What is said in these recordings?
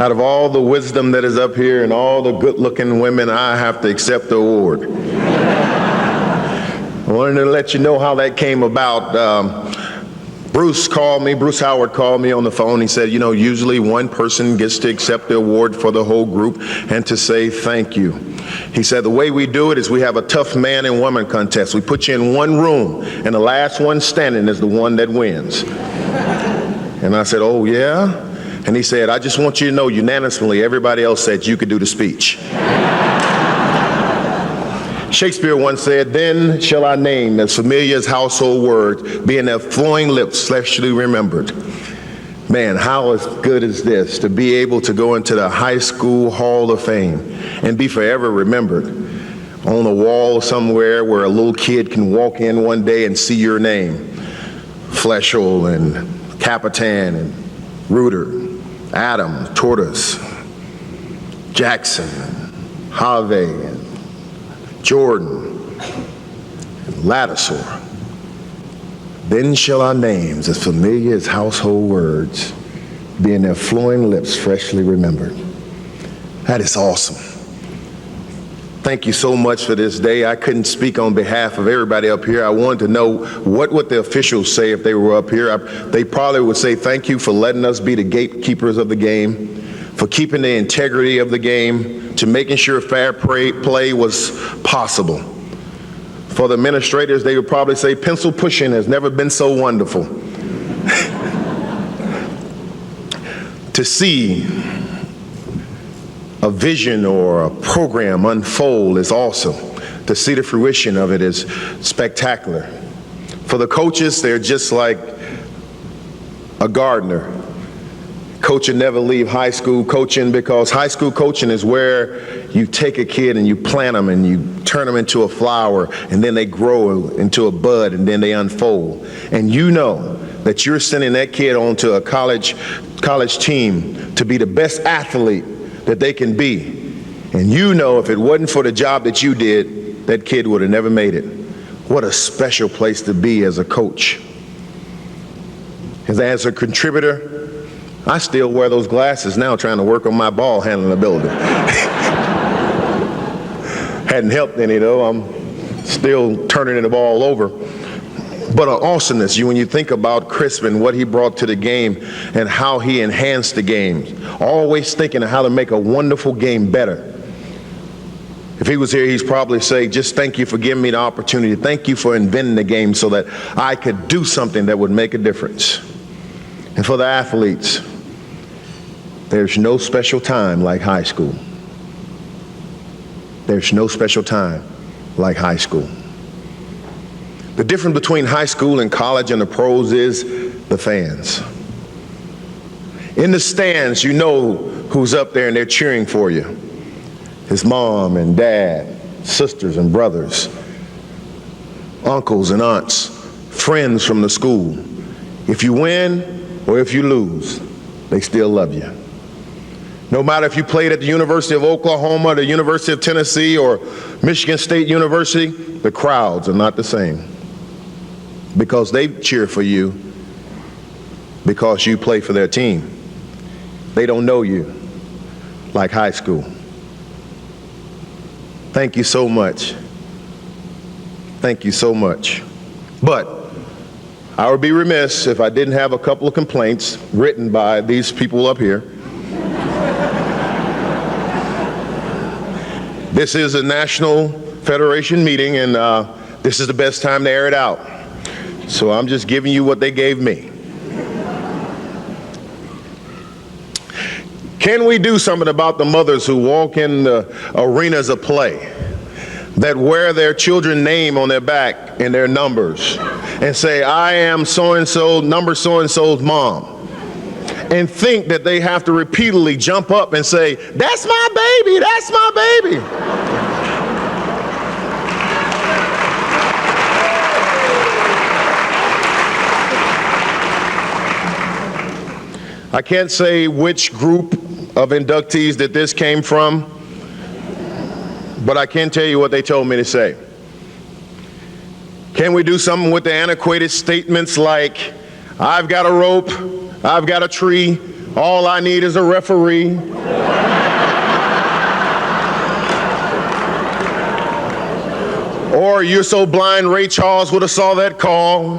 Out of all the wisdom that is up here and all the good-looking women, I have to accept the award. I wanted to let you know how that came about. Bruce Howard called me on the phone. He said, you know, usually one person gets to accept the award for the whole group and to say thank you. He said, the way we do it is we have a tough man and woman contest. We put you in one room, and the last one standing is the one that wins. And I said, oh, yeah? And he said, I just want you to know unanimously, everybody else said you could do the speech. Shakespeare once said, then shall I name as familiar as household words, being their flowing lips fleshly remembered. Man, how good is this to be able to go into the high school hall of fame and be forever remembered on a wall somewhere where a little kid can walk in one day and see your name. Fleshel and Capitan and Reuter, Adam, Tortoise, Jackson, Harvey, and Jordan, and Lattisaur. Then shall our names, as familiar as household words, be in their flowing lips freshly remembered. That is awesome. Thank you so much for this day. I couldn't speak on behalf of everybody up here. I wanted to know what would the officials say if they were up here. They probably would say thank you for letting us be the gatekeepers of the game, for keeping the integrity of the game, to making sure fair play was possible. For the administrators, they would probably say pencil pushing has never been so wonderful. To see a vision or a program unfold is awesome. To see the fruition of it is spectacular. For the coaches, they're just like a gardener. Coach should never leave high school coaching, because high school coaching is where you take a kid and you plant them and you turn them into a flower, and then they grow into a bud, and then they unfold. And you know that you're sending that kid onto a college team to be the best athlete that they can be. And you know if it wasn't for the job that you did, that kid would have never made it. What a special place to be as a coach. As a contributor, I still wear those glasses now trying to work on my ball handling ability. Hadn't helped any though. I'm still turning the ball over. But an awesomeness, when you think about Crispin, what he brought to the game and how he enhanced the game. Always thinking of how to make a wonderful game better. If he was here, he'd probably say, just thank you for giving me the opportunity. Thank you for inventing the game so that I could do something that would make a difference. And for the athletes, there's no special time like high school. There's no special time like high school. The difference between high school and college and the pros is the fans. In the stands, you know who's up there and they're cheering for you. His mom and dad, sisters and brothers, uncles and aunts, friends from the school. If you win or if you lose, they still love you. No matter if you played at the University of Oklahoma, the University of Tennessee, or Michigan State University, the crowds are not the same. Because they cheer for you because you play for their team. They don't know you like high school. Thank you so much. Thank you so much. But I would be remiss if I didn't have a couple of complaints written by these people up here. This is a National Federation meeting, and this is the best time to air it out. So I'm just giving you what they gave me. Can we do something about the mothers who walk in the arenas of play, that wear their children's name on their back and their numbers, and say, I am so-and-so, number so-and-so's mom, and think that they have to repeatedly jump up and say, that's my baby, that's my baby. I can't say which group of inductees that this came from, but I can tell you what they told me to say. Can we do something with the antiquated statements like, I've got a rope, I've got a tree, All I need is a referee. Or you're so blind Ray Charles would have saw that call.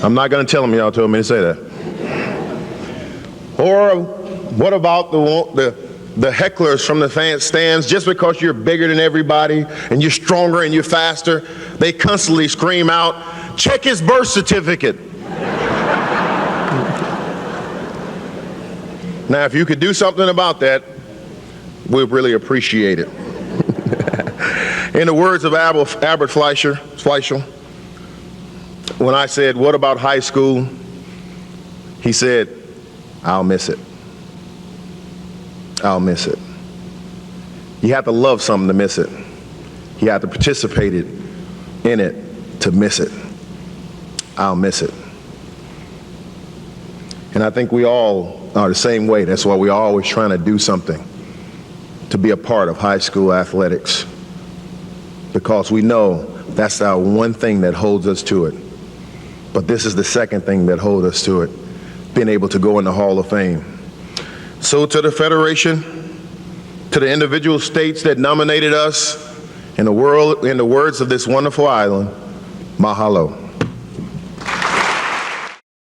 I'm not going to tell him y'all told me to say that. Or what about the hecklers from the stands? Just because you're bigger than everybody and you're stronger and you're faster, they constantly scream out, check his birth certificate. Now, if you could do something about that, we'd really appreciate it. In the words of Albert Fleischer, when I said, what about high school? He said, I'll miss it. I'll miss it. You have to love something to miss it. You have to participate in it to miss it. I'll miss it. And I think we all are the same way. That's why we're always trying to do something to be a part of high school athletics, because we know that's our one thing that holds us to it. But this is the second thing that holds us to it, being able to go in the Hall of Fame. So to the Federation, to the individual states that nominated us, in the words of this wonderful island, mahalo.